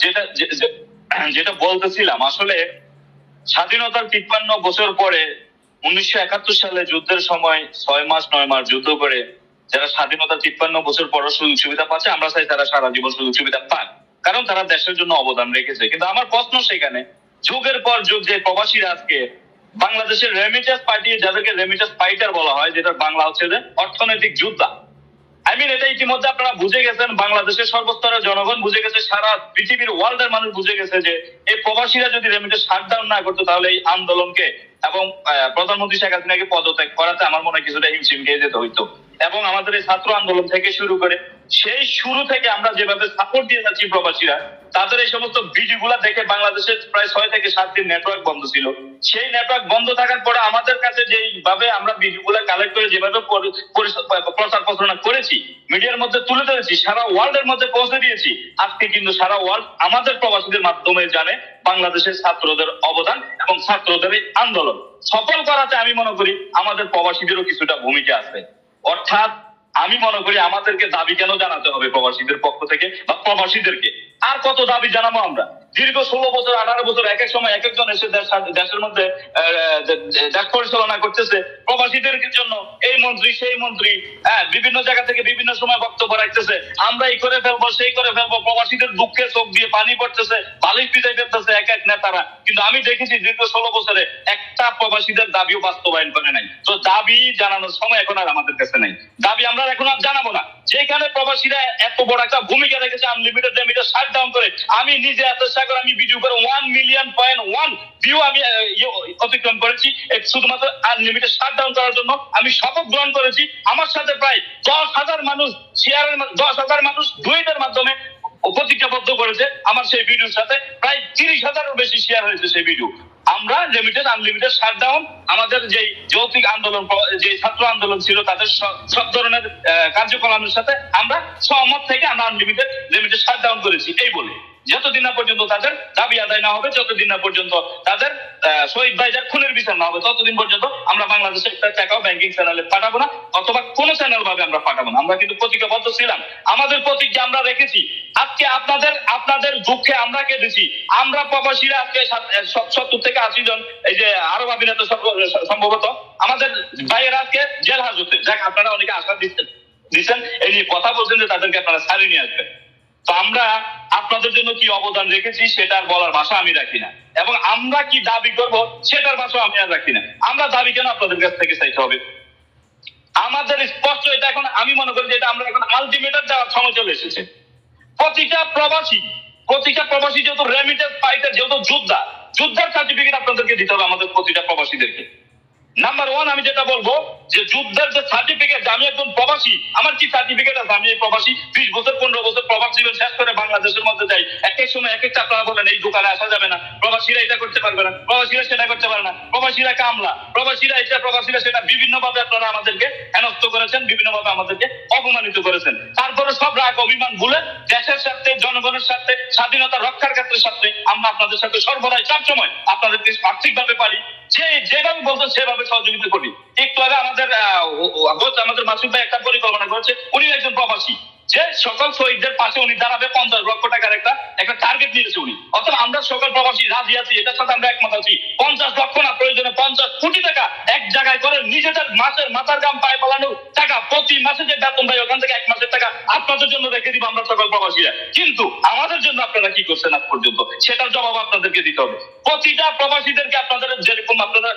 যেটা যেটা বলতেছিলাম, আসলে স্বাধীনতার 53 বছর পরে 1971 সালে যুদ্ধের সময় 6 মাস 9 মাস যুদ্ধ করে যারা স্বাধীনতার 53 বছর পর সুযোগ সুবিধা পাচ্ছে, আমরা চাই তারা সারা জীবন সুযোগ সুবিধা পাক, কারণ তারা দেশের জন্য অবদান রেখেছে। কিন্তু আমার প্রশ্ন সেখানে, যুগের পর যুগ যে প্রবাসীরা আজকে বাংলাদেশের রেমিটেন্স পাঠিয়ে, যাদেরকে রেমিটেন্স ফাইটার বলা হয়, যেটা বাংলা হচ্ছে যে অর্থনৈতিক যোদ্ধা, এটা ইতিমধ্যে আপনারা বুঝে গেছেন, বাংলাদেশের সর্বস্তরের জনগণ বুঝে গেছে, সারা পৃথিবীর ওয়ার্ল্ডের মানুষ বুঝে গেছে যে এই প্রবাসীরা যদি রেমিটেন্স শাটডাউন না করতো, তাহলে এই আন্দোলনকে এবং প্রধানমন্ত্রী শেখ হাসিনাকে পদত্যাগ করাতে আমার মনে হয় কিছুটা হিমশিম খেয়ে যেতে হইতো। এবং আমাদের এই ছাত্র আন্দোলন থেকে শুরু করে সেই শুরু থেকে আমরা যেভাবে সাপোর্ট দিয়ে যাচ্ছি প্রবাসীরা, তাদের এই সমস্ত ভিডিও গুলা দেখে বাংলাদেশের প্রায় 6 থেকে 7 দিন নেটওয়ার্ক বন্ধ ছিল। সেই নেটওয়ার্ক বন্ধ থাকার পরে আমাদের কাছে যেভাবে আমরা ভিডিও গুলা কালেক্ট করে যেভাবে প্রচার প্রচারণা করেছি, মিডিয়ার মধ্যে তুলে ধরেছি, সারা ওয়ার্ল্ড এর মধ্যে পৌঁছে দিয়েছি, আজকে কিন্তু সারা ওয়ার্ল্ড আমাদের প্রবাসীদের মাধ্যমে জানে বাংলাদেশের ছাত্রদের অবদান এবং ছাত্রদের এই আন্দোলন সফল করাতে আমি মনে করি আমাদের প্রবাসীদেরও কিছুটা ভূমিকা আছে। অর্থাৎ আমি মনে করি আমাদেরকে দাবি কেন জানাতে হবে প্রবাসীদের পক্ষ থেকে বা প্রবাসীদেরকে, আর কত দাবি জানাবো আমরা? দীর্ঘ 16 বছর 18 বছর এক এক সময় এক একজন এসে দেশের মধ্যে দেশ পরিচালনা করতেছে, প্রবাসীদের জন্য এই মন্ত্রী সেই মন্ত্রী বিভিন্ন জায়গা থেকে বিভিন্ন সময় বক্তব্য রাখতেছে, আমরা এই করে ফেলবো সেই করে ফেলবো, প্রবাসীদের দুঃখে চোখ দিয়ে পানি পড়তেছে, বালিশ পিটাই ফেলতেছে এক এক নেতারা। কিন্তু আমি দেখেছি দীর্ঘ 16 বছরে একটা প্রবাসীদের দাবিও বাস্তবায়ন করে নাই। তো দাবি জানানোর সময় এখন আর আমাদের কাছে নাই, দাবি আমরা এখন আর জানাবো না। যেখানে প্রবাসীরা এত বড় একটা ভূমিকা রেখেছে আনলিমিটেড রেমিটেন্স শাটডাউন করে, আমি নিজে এত করে আমি ভিডিও করে 1 মিলিয়ন.1 ভিউ আমি অতিক্রম করেছি শুধুমাত্র আনলিমিটেড শাটডাউন করার জন্য। আমি শপথ গ্রহণ করেছি, আমার সাথে প্রায় 10,000 মানুষ শেয়ারের 10,000 মানুষ টুইটের মাধ্যমে প্রতিজ্ঞাবদ্ধ করেছে আমার সেই ভিডিওর সাথে, প্রায় 30,000-এরও বেশি শেয়ার হয়েছে সেই ভিডিও। আমরা লিমিটেড আনলিমিটেড শাটডাউন, আমাদের যে যৌক্তিক আন্দোলন, যে ছাত্র আন্দোলন ছিল, তাদের সব ধরনের কার্যকলাপের সাথে আমরা সহমত থেকে আমরা আনলিমিটেড লিমিটেড শাটডাউন করেছি। এই বলে যতদিন না পর্যন্ত তাদের দাবি আদায় না হবে, যতদিন না পর্যন্ত তাদের শহীদ ভাইজার খুনের বিচার না হবে, ততদিন পর্যন্ত আমরা বাংলাদেশের একটা টাকাও ব্যাংকিং চ্যানেলে পাঠাবো না, অথবা কোন চ্যানেল ভাবে আমরা পাঠাবো না। আমরা কিন্তু প্রতিজ্ঞাবদ্ধ ছিলাম, আমাদের প্রতিজ্ঞা আমরা রেখেছি। আজকে আপনাদের দুঃখে আমরা কেঁদেছি, আমরা প্রবাসীরা আজকে 70 থেকে 80 জন এই যে আরব আমিরাতে সম্ভবত আমাদের ভাইয়েরা আজকে জেল হাজতে, যাক আপনারা অনেকে আশা দিচ্ছেন এই নিয়ে কথা বলছেন যে তাদেরকে আপনারা ছাড়িয়ে নিয়ে আসবেন। তো আমরা আপনাদের জন্য কি অবদান রেখেছি সেটার বলার ভাষা আমি রাখি না, এবং আমরা কি দাবি করব সেটার ভাষা আমি আর রাখি না। আমরা দাবি কেন আপনাদের কাছ থেকে চাইতে হবে? আমাদের স্পষ্ট এটা এখন আমি মনে করি যে এটা আমরা এখন আলটিমেটাম দেওয়ার সময় চলে এসেছে। প্রতিটা প্রবাসী যেহেতু রেমিটেন্স ফাইটার, যেহেতু যুদ্ধের সার্টিফিকেট আপনাদেরকে দিতে হবে আমাদের প্রতিটা প্রবাসীদেরকে। নাম্বার 1 আমি যেটা বলবো যে যুদ্ধের যে সার্টিফিকেট, আমি একজন প্রবাসী, আমার কি সার্টিফিকেট আছে? আমি এই প্রবাসী 20 বছর 15 বছর প্রবাস জীবন শেষ করে বাংলাদেশের মধ্যে যাই, এক এক সময় এক একটা আপনারা বলেন এই দোকানে আসা যাবে না, প্রবাসীরা এটা করতে পারবে না, প্রবাসীরা সেটা করতে পারে না, প্রবাসীরা কামলা, প্রবাসীরা এটা, প্রবাসীরা সেটা, বিভিন্ন ভাবে আপনারা আমাদেরকে হেনস্থ করেছেন, বিভিন্ন ভাবে আমাদেরকে অপমানিত করেছেন। তারপরে সব রাগ অভিমান ভুলে দেশের সাথে, জনগণের সাথে, স্বাধীনতা রক্ষার ক্ষেত্রে সাথে আমরা আপনাদের সাথে সর্বদাই সবসময় আপনাদেরকে আর্থিকভাবে পারি যেভাবে বলছেন সেভাবে সহযোগিতা করি। একটু আগে আমাদের মাসুদ ভাই একটা পরিকল্পনা করেছে, উনি একজন প্রবাসী, যে সকল শহীদদের পাশে উনি দাঁড়াবে, 50 লক্ষ টাকার একটা টার্গেট নিয়েছে উনি। অর্থাৎ আমরা সকল প্রবাসী রাজি আছি, এটার সাথে আমরা একমত আছি। 50 লক্ষ না, প্রয়োজনে 50 কোটি টাকা এক জায়গায় করে নিজেদের মাথার গাম পায়ে পালানো টাকা, প্রতি মাসে যে বেতন দেয় ওখান থেকে 1 মাসের টাকা আপনাদের জন্য রেখে দিব আমরা সকল প্রবাসীরা। কিন্তু আমাদের জন্য আপনারা কি করছেন আজ পর্যন্ত, সেটার জবাব আপনাদেরকে দিতে হবে। প্রতিটা প্রবাসীদেরকে আপনাদের যেরকম আপনারা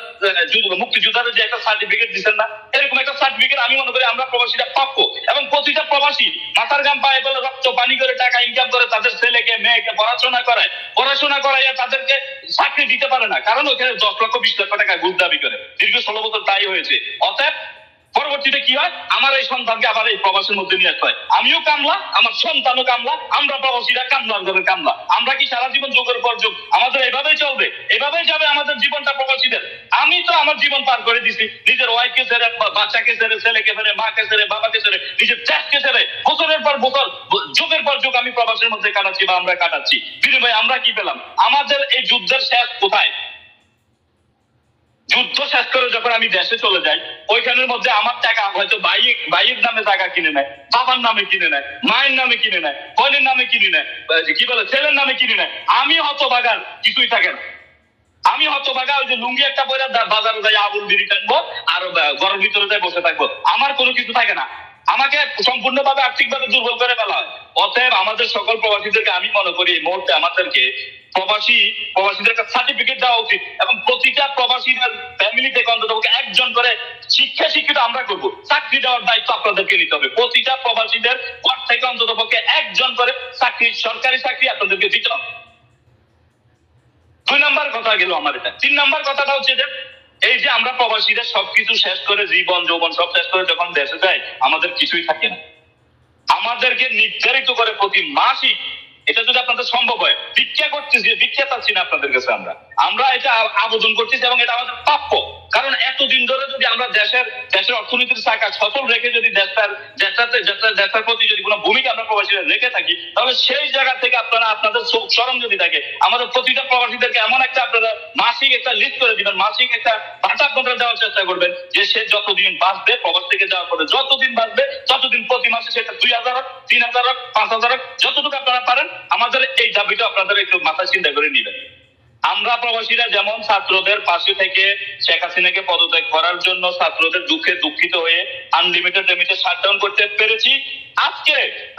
মুক্তিযোদ্ধাদের যে একটা সার্টিফিকেট দিচ্ছেন না, এরকম একটা সার্টিফিকেট আমি মনে করি আমরা প্রবাসীরা প্রাপ্য। এবং প্রতিটা প্রবাসী মাথার গাম পায়ে বলে রক্ত পানি করে টাকা ইনকাম করে তাদের ছেলেকে মেয়েকে পড়াশোনা করাইয়া তাদেরকে চাকরি দিতে পারে না, কারণ ওখানে 10 লক্ষ 20 লক্ষ টাকা ঘুষ দাবি করে। দীর্ঘ 16 বছর তাই হয়েছে। অতএব পরবর্তীতে কি হয়, আমার এই সন্তানকে আবার এই প্রবাসের মধ্যে নিয়ে আসতে হয়। আমিও কামলা, আমার সন্তানও কামলা, আমরা প্রবাসীরা কামলার ঘরে কামলা। আমরা কি সারা জীবন যুগের পর যুগ আমাদের এভাবেই চলবে? এভাবেই যাবে আমাদের জীবনটা প্রবাসীদের? আমি তো আমার জীবন পার করে দিছি, নিজের ওয়াইফকে ছেড়ে, বাচ্চাকে ছেড়ে, ছেলেকে ছেড়ে, মাকে ছেড়ে, বাবাকে ছেড়ে, নিজের দেশকে ছেড়ে, বছরের পর বছর, যুগের পর যুগ আমি প্রবাসের মধ্যে কাটাচ্ছি বা আমরা কাটাচ্ছি। বিনিময়ে আমরা কি পেলাম? আমাদের এই যুদ্ধের শেষ কোথায়? যুদ্ধ শেষ করে যখন আমি দেশে চলে যাই, ওইখানের মধ্যে আমার টাকা হয়তো ভাইয়ের নামে টাকা কিনে নেয়, বাবার নামে কিনে নেয়, মায়ের নামে কিনে নেয়, বোনের নামে কিনে নেয়, কি বলে ছেলের নামে কিনে নেয়। আমি হতভাগার কিছুই থাকে না। আমি হতভাগা ওই যে লুঙ্গি একটা পরে বাজারে যাই আবুল বিড়ি টানবো আর ঘরের ভিতরে যাই বসে থাকবো, আমার কোনো কিছু থাকে না। আমাকে সম্পূর্ণভাবে আর্থিকভাবে দুর্বল করে ফেলা হয়। অতএব আমাদের সকল প্রবাসীদেরকে আমি মনে করি এই মুহূর্তে আমাদেরকে প্রবাসীদের একটা সার্টিফিকেট দেওয়া উচিত এবং প্রতিটা প্রবাসীদের ফ্যামিলি থেকে অন্তত একজন করে শিক্ষিত আমরা করব, চাকরি দেওয়ার দায়িত্ব আপনাদেরকে নিতে হবে। প্রতিটা প্রবাসীদের পর থেকে অন্তত পক্ষে একজন করে সরকারি চাকরি আপনাদেরকে দিতে হবে। 2 নাম্বার কথা গেল আমার এটা। 3 নাম্বার কথাটা হচ্ছে যে এই যে আমরা প্রবাসীরা সবকিছু শেষ করে জীবন যৌবন সব শেষ করে যখন দেশে যাই, আমাদের কিছুই থাকে না। আমাদেরকে নির্ধারিত করে প্রতি মাসিক, এটা যদি আপনাদের সম্ভব হয়, ভিক্ষা করতেছি, ভিক্ষা চাচ্ছি না আপনাদের কাছে, আমরা এটা আবেদন করতেছি এবং এটা আমাদের প্রাপ্য। কারণ এতদিন ধরে যদি আমরা দেশের অর্থনীতির চাকা সচল রেখে যদি দেশটার প্রতি যদি কোনো ভূমিকা আমরা প্রবাসীরা রেখে থাকি, তাহলে সেই জায়গা থেকে আপনারা আপনাদের শরম যদি থাকে, আমাদের প্রতিটা প্রবাসীদেরকে এমন একটা আপনারা মাসিক একটা লিস্ট করে দিবেন, মাসিক একটা ভাতা আপনারা দেওয়ার চেষ্টা করবেন, যে সে যতদিন বাঁচবে প্রবাস থেকে যাওয়ার পরে যতদিন বাঁচবে ততদিন প্রতি মাসে সেটা 2000 হোক, 3000 হোক, 5000 হোক, যতটুকু আপনারা পারেন আমাদের এই দাবিটা আপনাদের একটু মাথায় চিন্তা করে নেবেন। আমরা প্রবাসীরা যেমন ছাত্রদের পাশে থেকে শেখ হাসিনাকে পদত্যাগ করার জন্য ছাত্রদের দুঃখে দুঃখিত হয়ে আনলিমিটেড রেমিটেন্স শাটডাউন করতে পেরেছি, আজকে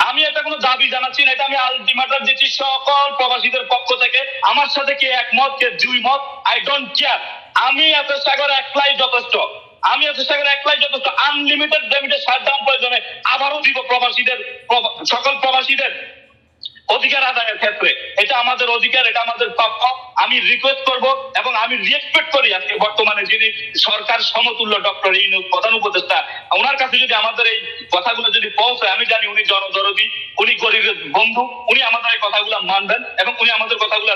আমি এটা কোনো দাবি জানাচ্ছি না, এটা আমি আলটিমেটাম দিচ্ছি সকল প্রবাসীদের পক্ষ থেকে। আমার সাথে কে একমত কে দুই মত, আই ডোন্ট কেয়ার। আমি এত সাগর একলাই যথেষ্ট, আনলিমিটেড রেমিটেন্স শাটডাউন প্রয়োজনে আবারও দিব প্রবাসীদের, সকল প্রবাসীদের অধিকার আদায়ের ক্ষেত্রে। এটা আমাদের অধিকার, এটা আমাদের প্রাপ্য। আমি রিকোয়েস্ট করব এবং আমি রেসপেক্ট করি আজকে বর্তমানে যিনি সরকার সমতুল্য ডক্টর ইউনূস প্রধান উপদেষ্টা, ওনার কাছে যদি আমাদের এই কথাগুলো যদি পৌঁছায়, আমি জানি উনি জনদরদি, উনি গরিবের বন্ধু, উনি আমাদের এই কথাগুলো মানবেন এবং উনি আমাদের কথাগুলো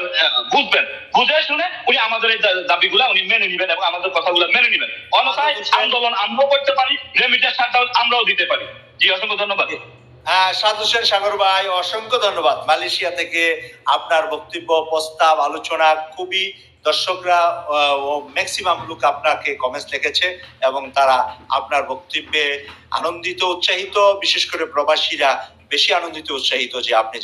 বুঝবেন, বুঝে শুনে উনি আমাদের এই দাবিগুলো উনি মেনে নেবেন এবং আমাদের কথাগুলো মেনে নেবেন। অন্যথায় আন্দোলন আমরাও করতে পারি, রেমিটেন্স শাটডাউন আমরাও দিতে পারি। জি, অসংখ্য ধন্যবাদ। সাধু হোসেন সাগর ভাই, অসংখ্য ধন্যবাদ। মালয়েশিয়া থেকে আপনার বক্তব্য, প্রস্তাব, আলোচনা খুবই, দর্শকরা ম্যাক্সিমাম লোক আপনাকে কমেন্টস লিখেছে এবং তারা আপনার বক্তব্যে আনন্দিত, উৎসাহিত, বিশেষ করে প্রবাসীরা বেশি আনন্দিত, উৎসাহিত যে আপনি